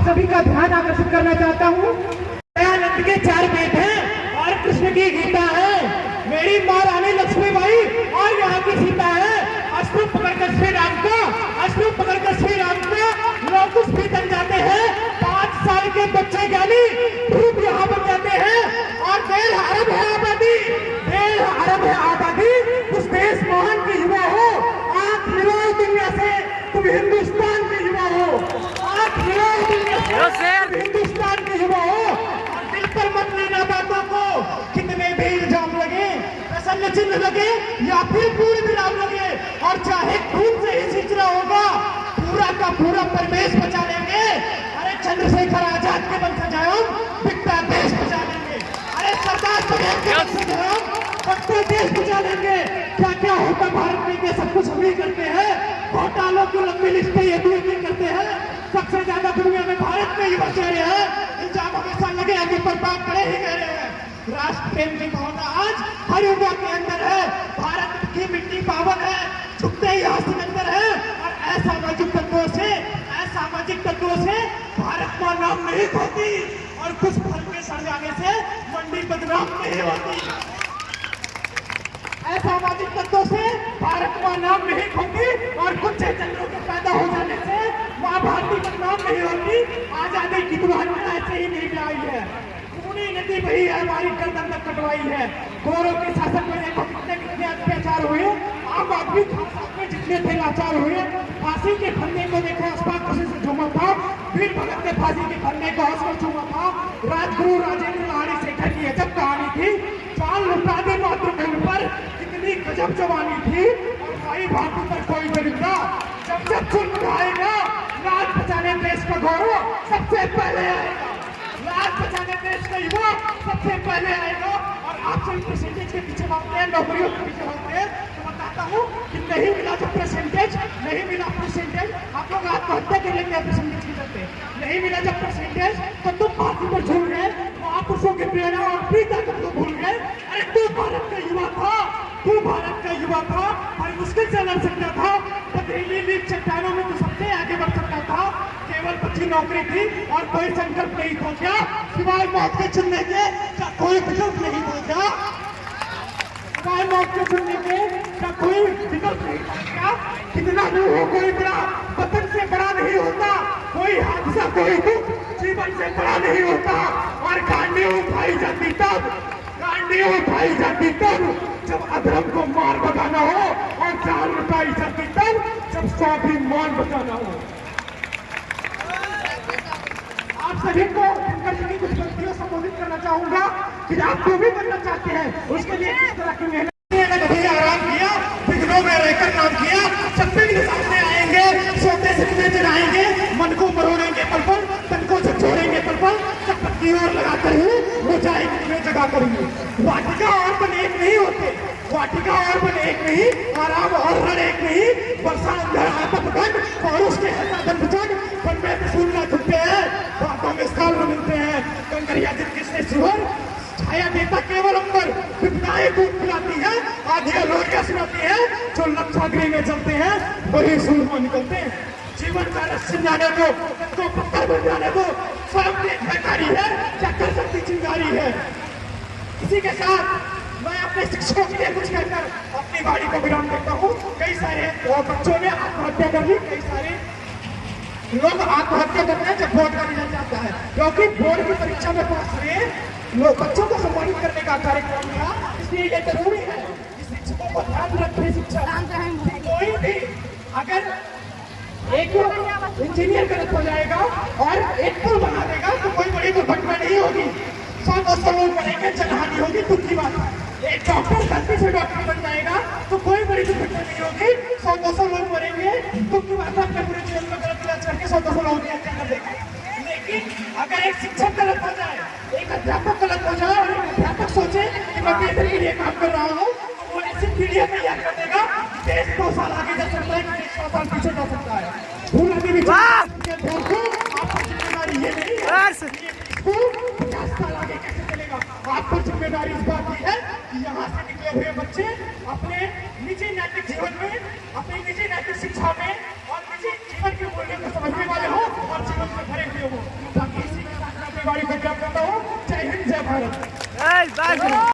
सभी का ध्यान आकर्षित करना चाहता हूँ। दयानंद के 4 वेद हैं और कृष्ण की गीता है। मेरी माँ रानी लक्ष्मीबाई और यहाँ की सीता है। अश्रु पकड़कर श्री राम का, अश्रु पकड़कर श्री राम का लोग कुछ भी बन जाते हैं। 5 साल के बच्चे ज्ञानी धूप यहाँ बन जाते हैं। और देर अरब है आबादी, देर अरब है आबादी। उस देश महान के युवा हो, आंख मिलाओ दुनिया से, तुम हिंदुस्तान के युवा हो। आंख मिलाओ दुनिया से, तुम हिंदुस्तान के युवा हो। और दिल पर मत लेना बातों को, कितने भी इल्जाम लगे, प्रसन्न चिन्ह लगे या फिर पूर्ण विराम लगे, और चाहे खून से ही सिंचना होगा, पूरा का पूरा परमेश बचा लेंगे। अरे चंद्रशेखर आजाद के वंशज हम बिकता देश बचा लेंगे। अरे सरदार पटेल के वंशज हम बकता देश बचा लेंगे। क्या क्या होता भारत में के सब कुछ हम ही करते हैं। घोटालों की लंबी लिस्ट ये भी करते हैं। सबसे ज्यादा दुनिया में भारत में ही बचे रहे हैं। इल्जाम हमेशा लगे आगे पर बात करे ही कह रहे हैं। राष्ट्र प्रेम की भावना आज हर युवा के अंदर है। भारत की मिट्टी पावन है, झुकते ही हासिल अंदर है। और असामाजिक तत्वों से भारत का नाम नहीं होती, और कुछ फल के सड़ जाने से मंडी बदनाम नहीं होती। असामाजिक तत्वों से भारत का नाम नहीं होती, और कुछ चैतन्यों के पैदा हो जाने से माँ भारती बदनाम नहीं होती। आजादी की दुल्हन ऐसे ही नहीं लाई है। खूनी नदी बही है, हमारी गर्दन तक कटवाई है। गोरों के शासन में देखो कितने अत्याचार हुए। आम आदमी में जितने थे लाचार हुए। फांसी के फंदे को देखो, अस्पताल खुशी से झूमा था। वीर भगत ने फांसी के फंदे को हंसकर झूमा था। राजगुरु राजेंद्र लाड़ी शेखर की अजब कहानी थी। 4 लुटा दे मातृभूमि पर, कितनी गजब जवानी थी। और भाई भारती पर कोई दरिद्रा जब जब चुन उठाएगा, राज बचाने देश का गौरव सबसे पहले आएगा। राज बचाने देश का युवा सबसे पहले आएगा। और आप सभी परसेंटेज के पीछे भागते हैं, नौकरियों के पीछे भागते हैं। तो बताता हूँ कि नहीं मिला जो परसेंटेज, नहीं मिला परसेंटेज, आप लोग आत्महत्या कर लेंगे परसेंटेज की करते। नहीं मिला जब परसेंटेज तो तुम भारती पर झूल गए, महापुरुषों की प्रेरणा और प्रीता को भूल गए। अरे तू भारत का युवा था, तू भारत का युवा था, और मुश्किल से लड़ सकता था। पथरीली लीक चट्टानों में तो सबसे आगे बढ़ सकता था। केवल बच्ची नौकरी थी और कोई संकल्प नहीं था क्या, सिवाय मौत के चुनने के क्या कोई विकल्प नहीं था क्या? सिवाय मौत के चुनने के क्या कोई विकल्प नहीं था क्या? कितना भी हो कोई बड़ा वतन से बड़ा नहीं होता, कोई हादसा कोई दुख जीवन से बड़ा नहीं होता। और गांडी उठाई जाती तब, गांडी उठाई जाती तब जब अधर्म को मार भगाना हो, और जान लुटाई जाती तब जब स्वाभिमान बचाना हो। आप सभी को दिनकर जी की कुछ गलतियों संबोधित करना चाहूंगा कि आप जो भी बनना चाहते हैं उसके लिए किस तरह की मेहनत कभी आराम किया, विघ्नों में रहकर काम किया। जब भी सामने आएंगे, सोते सपने जगाएंगे, मन को मरोड़ेंगे पल पल, तन को झकझोरेंगे पल पल, सब पत्ती और लगाकर ही वो जाएंगे जगा करेंगे। वाटिका और बन एक नहीं होते, वाटिका और बन एक नहीं, आराम और हर एक नहीं। वर्षा अंधर आपक बन और उसके हसादन बचन बन में फूलना छुपते हैं, बातों में स्थान मिलते हैं। कंकरिया जित किसने सुहर छाया देता केवल अंबर, विपदाएं दूध पिलाती है, आधिया लोरियां सुनाती है। जो लक्षाग्नि में चलते हैं वही सूरमा निकलते हैं। जीवन का रस्सी जाने दो, तो पत्थर बन जाने दो, स्वयं की बेकारी है क्या कर सकती चिंगारी है। इसी के साथ मैं अपने शिक्षकों के लिए कुछ कहकर अपनी वाणी को विराम देता हूँ। कई सारे बच्चों ने आत्महत्या कर ली, कई सारे लोग आत्महत्या करते हैं जब बोर्ड का रिजल्ट आता है, क्योंकि बोर्ड की परीक्षा में पास हुए लोग बच्चों को सम्मानित करने का कार्यक्रम था। इसलिए ये जरूरी है कि शिक्षकों को ध्यान रखें। शिक्षा कोई भी अगर एक इंजीनियर गलत हो जाएगा और एक पुल बना देगा तो कोई बड़ी दुर्घटना नहीं होगी। 100-200 लोग मरेंगे, जनहानि होगी, दुख की बात है। एक डॉक्टर गलती से डॉक्टर बन जाएगा तो कोई बड़ी दुर्घटना नहीं होगी। 100-200 लोग मरेंगे, दुख की बात है। अपने पूरे जीवन में गलत इलाज करके 100-200 लोगों की हत्या कर देगा। लेकिन अगर एक शिक्षक गलत हो जाए, एक अध्यापक गलत हो जाए, और एक अध्यापक सोचे कि मैं बेहतर के लिए काम कर रहा हूँ, तो वो ऐसी पीढ़ियां तैयार कर देगा कि देश 2 साल आगे जा सकता है, 100 साल पीछे जा सकता है। आपकी जिम्मेदारी ये नहीं है 50 साल आगे कैसे चलेगा। आपको जिम्मेदारी इस बात की है कि यहाँ से निकले हुए बच्चे अपने निजी नैतिक जीवन में, अपनी निजी नैतिक शिक्षा में और निजी जीवन के मूल्यों को समझने वाले हो और जीवन में भरे हुए हो। गाड़ी को जब करता हूँ। जय हिंद, जय भारत।